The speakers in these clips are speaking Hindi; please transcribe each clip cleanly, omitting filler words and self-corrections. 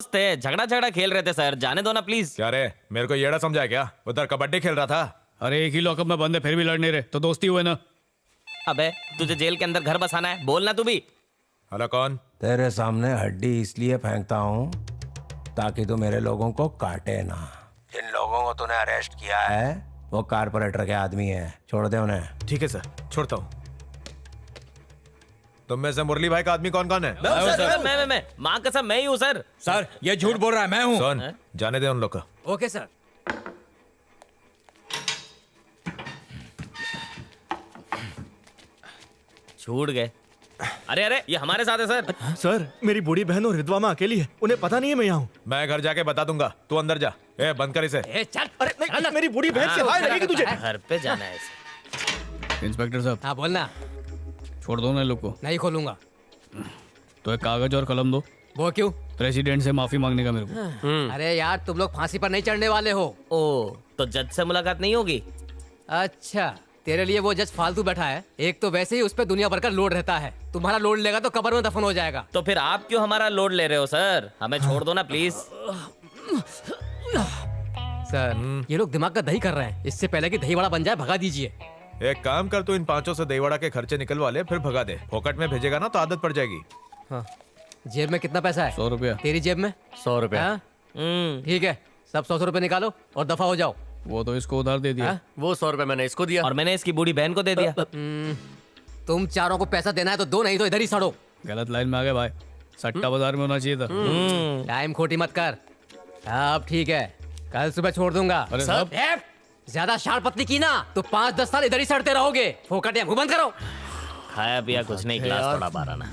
थे, झगड़ा झगड़ा खेल रहे थे सर, जाने दो ना प्लीज। क्या रे, मेरे को येड़ा समझा क्या? उधर कबड्डी खेल रहा था। अरे एक ही लॉकअप में बंद है, फिर भी लड़ नहीं रहे तो दोस्ती हुए ना। अबे तुझे जेल के अंदर घर बसाना है, बोलना तू भी। हेलो कौन? तेरे सामने हड्डी इसलिए फेंकता हूँ ताकि तू मेरे लोगों को काटे ना। जिन लोगों को तूने अरेस्ट किया है वो कारपोरेटर के आदमी है, छोड़ दे उन्हें। ठीक है सर, छोड़ता हूँ। तुम में से मुरली भाई का आदमी कौन कौन है? मैं माँ कसम मैं ही हूँ सर। सर ये झूठ बोल रहा है, मैं हूँ। सुन, जाने दे उन लोग को। Okay sir. छूट गए। अरे अरे ये हमारे साथ है सर। सर मेरी बूढ़ी बहन और विधवा माँ अकेली है, उन्हें पता नहीं है मैं यहाँ हूँ। मैं घर जाके बता दूंगा, तू अंदर जा। ए बंद कर इसे। ए चल। अरे नहीं, मेरी बूढ़ी बहन से हाय लगेगी तुझे। घर पे जाना है इसे। इंस्पेक्टर साहब हाँ बोलना। छोड़ दो ना लोग को। नहीं खोलूंगा। तो एक कागज और कलम दो, वो क्यों? प्रेसिडेंट से माफी मांगने का मेरे को। अरे यार तुम लोग फांसी पर नहीं चढ़ने वाले हो। ओ तो जज से मुलाकात नहीं होगी? अच्छा तेरे लिए वो जज फालतू बैठा है। एक तो वैसे ही उस पर दुनिया भर का लोड रहता है, तुम्हारा लोड लेगा तो कब्र में दफन हो जाएगा। तो फिर आप क्यों हमारा लोड ले रहे हो सर? हमें छोड़ दो ना प्लीज। सर ये लोग दिमाग का दही कर रहे हैं, इससे पहले कि दही बड़ा बन जाए भगा दीजिए। एक काम कर, तू इन पांचों से दहीवड़ा के खर्चे निकलवा ले, फिर भगा दे। फोकट में भेजेगा ना तो आदत पड़ जाएगी। हाँ जेब में कितना पैसा है? 100 रुपया। तेरी जेब में? 100 रुपया। हाँ? ठीक है, सब 100 रुपए निकालो और दफा हो जाओ। वो तो इसको उधार दे दिया। हाँ? वो 100 रुपए मैंने इसको दिया और मैंने इसकी बूढ़ी बहन को दे दिया। तुम चारों को पैसा देना है तो दो, नहीं तो इधर ही सड़ो। गलत लाइन में आ गए भाई, सट्टा बाजार में होना चाहिए था। टाइम खोटी मत कर। अब ठीक है, कल सुबह छोड़ दूंगा। अरे साहब ज्यादा शार पतली की ना तो 5-10 साल इधर ही सड़ते रहोगे। फोकट या मुंह बंद करो। खाया पिया कुछ नहीं, गिलास थोड़ा बारह ना।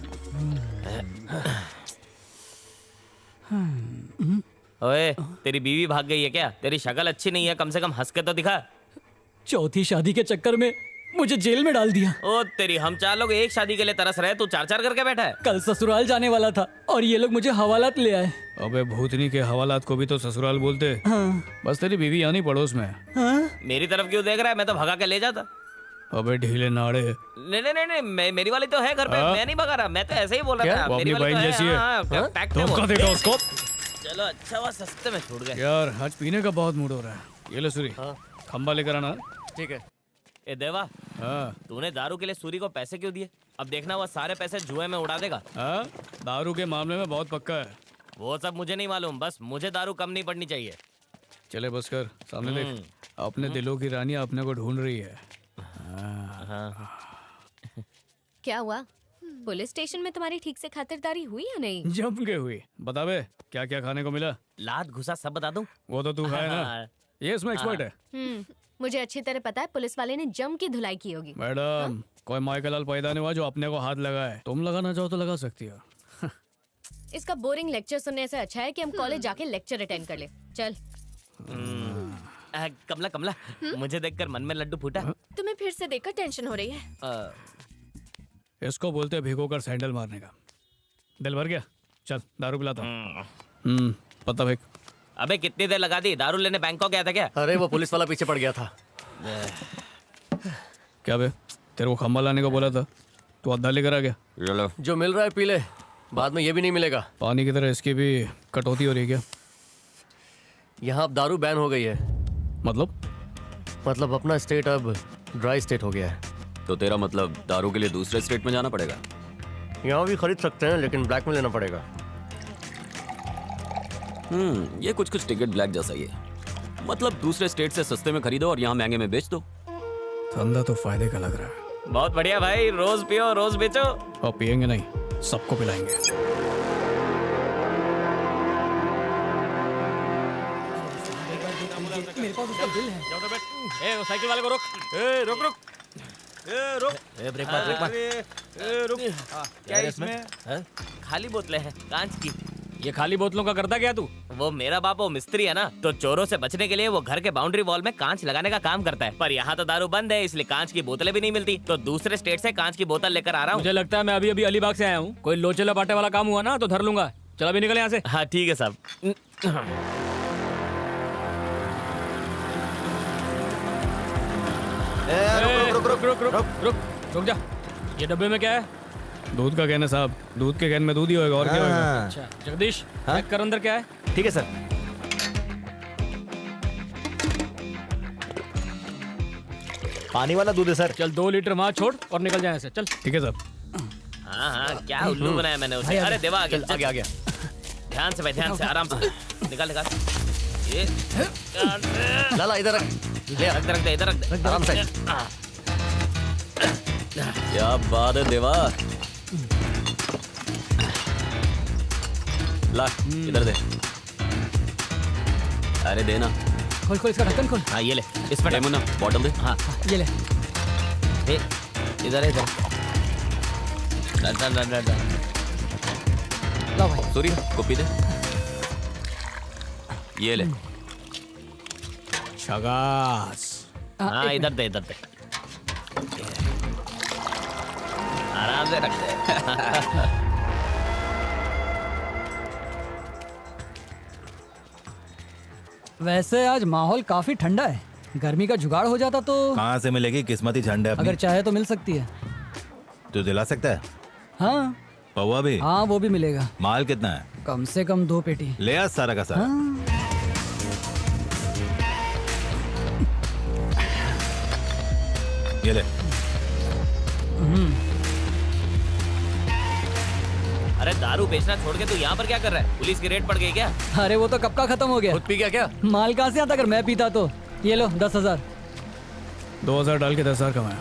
ओए तेरी बीवी भाग गई है क्या? तेरी शक्ल अच्छी नहीं है, कम से कम हंस के तो दिखा। चौथी शादी के चक्कर में मुझे जेल में डाल दिया। ओ तेरी, हम 4 लोग एक शादी के लिए तरस रहे, तू 4-4 करके बैठा है। कल ससुराल जाने वाला था और ये लोग मुझे हवालात ले आए। अबे भूतनी के हवालात को भी तो ससुराल बोलते। बस तेरी बीवी यानी पड़ोस में है। मेरी तरफ क्यों देख रहा है? मैं तो भगा के ले जाता। अबे ढीले नाड़े। नहीं, मेरी वाली तो है घर पे। मैं नहीं भगा रहा, मैं तो ऐसे ही बोल रहा था। वो मेरी अपनी वाली बहन तो जैसी है। हाँ, पैक्ट है वो। धोखा देगा उसको। चलो अच्छा हुआ सस्ते में छूट गए। यार आज पीने का बहुत मूड हो रहा है। ये ले सूरी, खंबा लेकर आना। ठीक है। ए देवा, हाँ तूने दारू के लिए सूरी को पैसे क्यों दिए? अब देखना वो सारे पैसे जुए में उड़ा देगा। हाँ, दारू के मामले में बहुत पक्का है। वो सब मुझे नहीं मालूम, बस मुझे दारू कम नहीं पड़नी चाहिए। चले बस कर, सामने देख। अपने दिलों की रानी अपने को ढूंढ रही है। क्या हुआ? पुलिस स्टेशन में तुम्हारी ठीक से खातिरदारी हुई या नहीं? जम के हुई। बता बे, क्या क्या खाने को मिला? लात घुसा सब बता दूं? वो तो तू खाए ना, ये इसमें एक्सपर्ट है। मुझे अच्छी तरह पता है पुलिस वाले ने जम की धुलाई की होगी। मैडम कोई माइकल लाल पैदा नहीं हुआ जो अपने को हाथ लगाए। तुम लगाना चाहो तो लगा सकती हो। इसका बोरिंग लेक्चर सुनने से अच्छा है कि हम कॉलेज जाके लेक्चर अटेंड कर ले। चल। कमला कमला, मुझे देखकर मन में लड्डू फूटा। तुम्हें फिर से देखकर टेंशन हो रही है। इसको बोलते भिगो कर सैंडल मारने का। दिल भर गया? चल दारू पिलाता हूँ। पता फेंक। अबे कितनी देर लगा दी? दारू लेने बैंकॉक गया था क्या? अरे वो पुलिस वाला पीछे पड़ गया था। क्या बे, तेरे को खंबा लाने को बोला था, तू आधा लेकर आ गया। जो मिल रहा है पी ले, बाद में ये भी नहीं मिलेगा। पानी की तरह इसकी भी कटौती हो रही है क्या? यहाँ अब दारू बैन हो गई है। मतलब अपना स्टेट अब ड्राई स्टेट हो गया है। तो तेरा मतलब दारू के लिए दूसरे स्टेट में जाना पड़ेगा? यहाँ भी खरीद सकते हैं लेकिन ब्लैक में लेना पड़ेगा। ये कुछ कुछ टिकट ब्लैक जैसा ही है। मतलब दूसरे स्टेट से सस्ते में खरीदो और यहाँ महंगे में बेच दो। धंधा तो फायदे का लग रहा है। बहुत बढ़िया भाई, रोज पियो रोज बेचो। और पियेंगे नहीं, सबको पिलाएंगे। मेरे पास उसका बिल है। ए, वो साइकिल वाले को रोक। ए, रोक रोक। ए, रोक। ए ब्रेक मार ब्रेक मार। ए, रुक। क्या है इसमें? खाली बोतलें हैं कांच की। ये खाली बोतलों का करता क्या तू? वो मेरा बाप वो मिस्त्री है ना, तो चोरों से बचने के लिए वो घर के बाउंड्री वॉल में कांच लगाने का काम करता है। पर यहाँ तो दारू बंद है, इसलिए कांच की बोतलें भी नहीं मिलती। तो दूसरे स्टेट से कांच की बोतल लेकर आ रहा हूँ। मुझे लगता है मैं अभी अभी अलीबाग से आया हूँ। कोई लोचे लपाटे वाला काम हुआ ना तो धर लूंगा। चल अभी निकल यहाँ से। हाँ ठीक है साहब। रुक रुक रुक रुक रुक रुक रुक जा। ये डब्बे में क्या है? दूध का कैन है साहब, दूध के कैन में दूध ही होगा और क्या होगा। हाँ। अच्छा जगदीश चेक कर अंदर क्या है। ठीक है सर। पानी वाला दूध है सर। चल 2 लीटर वहाँ छोड़ और निकल जाए ऐसे चल। ठीक है साहब। हाँ हाँ, क्या उल्लू बनाया मैंने उसे। अरे देवा आगे चल आगे आ गया। ध्यान से भाई, ध्यान से, आराम से निकाल निकाल। ये ध्यान से। लाला इधर रख, ले आ। रख दे इधर, रख दे आराम से। क्या बात है देवा। ला इधर दे। अरे देना। खोल खोल इसका ढक्कन खोल। हाँ ये ले, इसमें डाल। मुन्ना बॉटल दे। हाँ ये ले। ए, इधर है, इधर डाल डाल डाल डाल डाल। लो भाई। सूर्य कॉपी दे। ये ले। शगास। हाँ इधर दे, इधर दे। आराम से रख दे। वैसे आज माहौल काफी ठंडा है, गर्मी का जुगाड़ हो जाता तो। कहाँ से मिलेगी, किस्मत ही झंड है अपनी। अगर चाहे तो मिल सकती है। तू दिला सकता है? हाँ पौवा भी? हाँ वो भी मिलेगा। माल कितना है? कम से कम 2 पेटी। ले आ सारा का सारा। हाँ। ये ले। अरे दारू बेचना छोड़ के तू यहाँ पर क्या कर रहा है? पुलिस की रेड पड़ गई क्या? अरे वो तो कब का खत्म हो गया। खुद पी गया क्या? माल कहाँ से आता अगर मैं पीता तो। ये लो 10,000। 2000 डाल के 10,000 कमाया।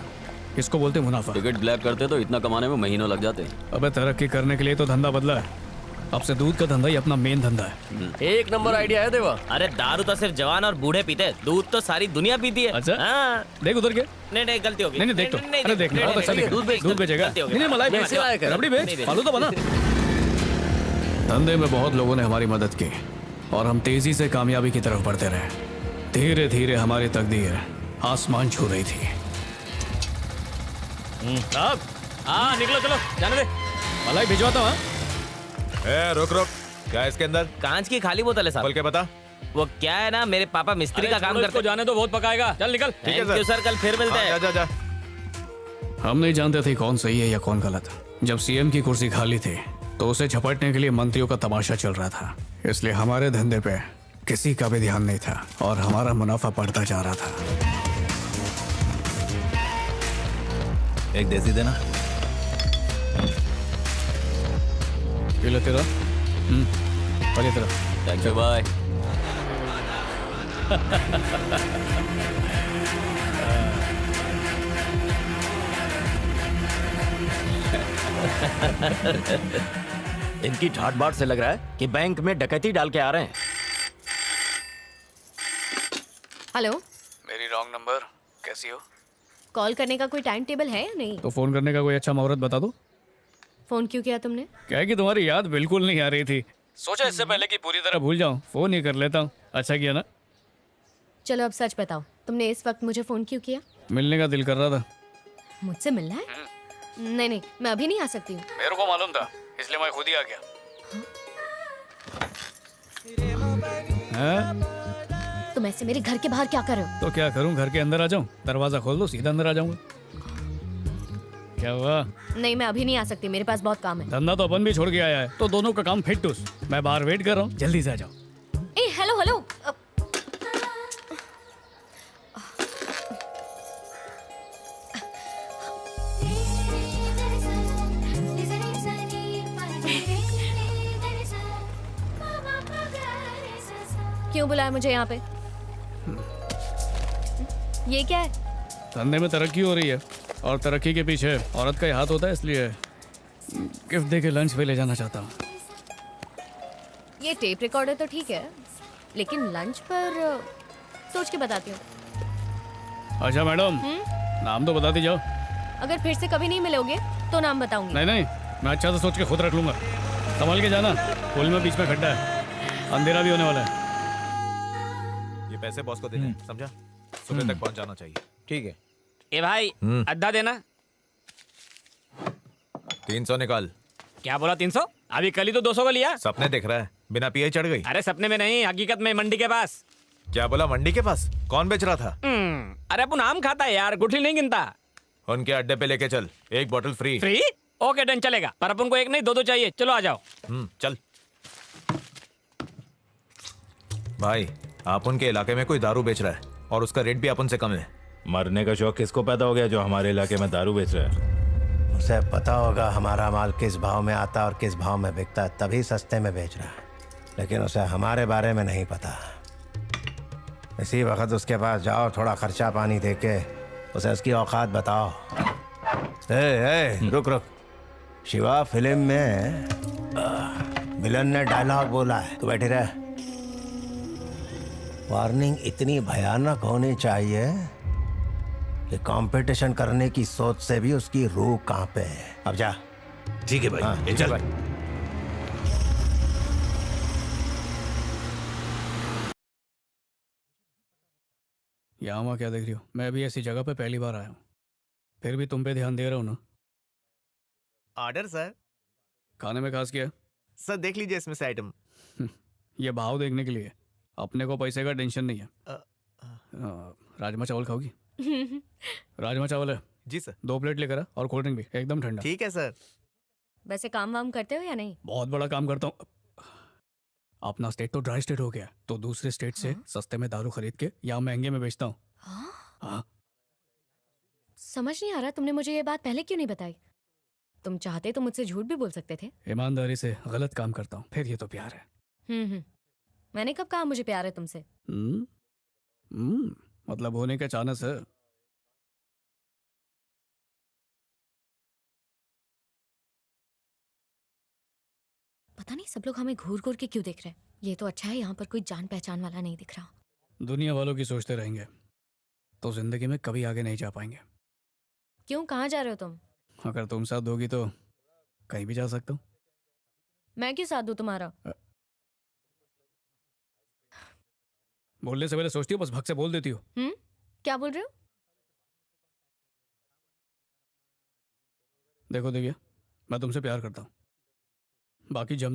इसको बोलते मुनाफा। टिकट ब्लैक करते तो इतना कमाने में महीनों लग जाते। अबे तरक्की करने के लिए तो धंधा बदला है। अब से दूध का धंधा ही अपना मेन धंधा है। एक नंबर आइडिया है देवा। अरे दारू तो सिर्फ जवान और बूढ़े पीते हैं, दूध तो सारी दुनिया पीती है। अच्छा? हाँ। देख उधर के। नहीं नहीं, गलती हो गई। नहीं देख तो। अरे देख बहुत अच्छा दिख रहा है। दूध बेच, दूध बेचेगा। गलती हो गई। नहीं मलाई बेच, ऐसे लायक है। रबड़ी नहीं, बेच, नहीं, फालू तो बना। धंधे में बहुत लोगों ने हमारी मदद की और हम तेजी से कामयाबी की तरफ बढ़ते रहे। धीरे धीरे हमारी तकदीर आसमान छू रही थी। साहब, हाँ निकलो, चलो जाने दे। मलाई भिजवाता हूँ। रुक रुक, क्या है इसके अंदर? कांच की खाली बोतल है साहब। खोल के बता। वो क्या है ना, मेरे पापा मिस्त्री का काम करते हैं। जाने दो, बहुत पकाएगा। चल निकल। थैंक यू सर, कल फिर मिलते हाँ, हैं। जा जा जा। हम नहीं जानते थे कौन सही है या कौन गलत। जब सीएम की कुर्सी खाली थी तो उसे झपटने के लिए मंत्रियों का तमाशा चल रहा था, इसलिए हमारे धंधे पे किसी का भी ध्यान नहीं था और हमारा मुनाफा बढ़ता जा रहा था। एक देसी देना। ये ले तेरा। और ये तेरा। Thank you bye. इनकी ठाट बाट से लग रहा है कि बैंक में डकैती डाल के आ रहे हैं। हेलो, मेरी रॉन्ग नंबर। कैसी हो? कॉल करने का कोई टाइम टेबल है या नहीं? तो फोन करने का कोई अच्छा मुहूर्त बता दो। फोन क्यों किया तुमने? क्या है कि तुम्हारी याद बिल्कुल नहीं आ रही थी, सोचा इससे पहले कि पूरी तरह भूल जाऊं फोन ही कर लेता हूं। अच्छा किया ना। चलो अब सच बताओ, तुमने इस वक्त मुझे फोन क्यों किया? मिलने का दिल कर रहा था। मुझसे मिलना है? नहीं नहीं, मैं अभी नहीं आ सकती हूँ। मेरे को मालूम था, इसलिए मैं खुद ही आ गया। तुम ऐसे मेरे घर के बाहर क्या कर रहे हो? तो क्या करूं, घर के अंदर आ जाऊं? दरवाजा खोल दो, सीधा अंदर आ जाऊंगा। क्या हुआ? नहीं, मैं अभी नहीं आ सकती, मेरे पास बहुत काम है। धंधा तो अपन भी छोड़ के आया है, तो दोनों का काम फिट टूस। मैं बाहर वेट कर रहा हूँ, जल्दी से आ जाओ। ए हेलो हेलो, क्यों बुलाया मुझे यहाँ पे? ये क्या है? धंधे में तरक्की हो रही है और तरक्की के पीछे औरत का ही हाथ होता है, इसलिए गिफ्ट दे के लंच पे ले जाना चाहता हूँ। ये टेप रिकॉर्डर तो ठीक है, लेकिन लंच पर सोच के बताती हूँ। अच्छा मैडम, नाम तो बता दी जाओ। अगर फिर से कभी नहीं मिलोगे तो नाम बताऊंगी। नहीं नहीं, मैं अच्छा से सोच के खुद रख लूंगा। संभाल के जाना, पुल में बीच में खड्डा है, अंधेरा भी होने वाला है। ये पैसे बॉस को देने, समझा? सुबह तक पहुंच जाना चाहिए। ठीक है। ए भाई, अद्धा देना। 300 निकाल। क्या बोला 300? अभी कल ही तो 200 का लिया। सपने देख रहा है, बिना पिए चढ़ गई। अरे सपने में नहीं, हकीकत में मंडी के पास। क्या बोला, मंडी के पास? कौन बेच रहा था? अरे अपन आम खाता है यार, गुठली नहीं गिनता। उनके अड्डे पे लेके चल, एक बोतल फ्री। फ्री? ओके डन, चलेगा। पर अपन को एक नहीं, दो दो चाहिए। चलो आ जाओ। चल भाई, आप उनके इलाके में कोई दारू बेच रहा है और उसका रेट भी अपन से कम है। मरने का शौक किसको पैदा हो गया जो हमारे इलाके में दारू बेच रहा है? उसे पता होगा हमारा माल किस भाव में आता और किस भाव में बिकता, तभी सस्ते में बेच रहा है। लेकिन उसे हमारे बारे में नहीं पता। इसी वक्त उसके पास जाओ, थोड़ा खर्चा पानी दे के उसे उसकी औकात बताओ। रुक रुक। शिवा फिल्म में विलन ने डायलॉग बोला है, तू बैठी रह। वार्निंग इतनी भयानक होनी चाहिए कि कंपटीशन करने की सोच से भी उसकी रूह कांपे। अब जा। ठीक है भाई। हाँ, चल भाई। यहाँ वहाँ क्या देख रही हो? मैं भी ऐसी जगह पे पहली बार आया हूँ, फिर भी तुम पे ध्यान दे रहा हूँ ना। Order sir. खाने में खास क्या है? सर देख लीजिए इसमें से आइटम। ये भाव देखने के लिए, अपने को पैसे का टेंशन नहीं है। राजमा चावल खाओगी? राजमा चावल है। जी सर। 2 प्लेट लेकर आ, और कोल्ड ड्रिंक भी एकदम ठंडा। ठीक है सर। वैसे काम वाम करते हो या नहीं? बहुत बड़ा काम करता हूँ। अपना स्टेट तो ड्राई स्टेट हो गया, तो दूसरे स्टेट से सस्ते में दारू खरीद के यहाँ महंगे में बेचता हूँ। हाँ। समझ नहीं आ रहा, तुमने मुझे ये बात पहले क्यों नहीं बताई? तुम चाहते तो मुझसे झूठ भी बोल सकते थे। ईमानदारी से गलत काम करता हूँ, फिर ये तो प्यार है। मैंने कब कहा मुझे प्यार है तुमसे? मतलब होने का चांस है। पता नहीं सब लोग हमें घूर घूर के क्यों देख रहे हैं। ये तो अच्छा है यहाँ पर कोई जान पहचान वाला नहीं दिख रहा। दुनिया वालों की सोचते रहेंगे तो जिंदगी में कभी आगे नहीं जा पाएंगे। क्यों, कहाँ जा रहे हो तुम? अगर तुम साथ दोगी तो कहीं भी जा सकता हूँ। मैं क्यों साथ दूँ तुम्हारा? बोलने से पहले सोचती हो, बस भग से बोल देती हो। क्या बोल रहे हो? देखो दिव्या, मैं तुमसे प्यार करता हूँ, बाकी जम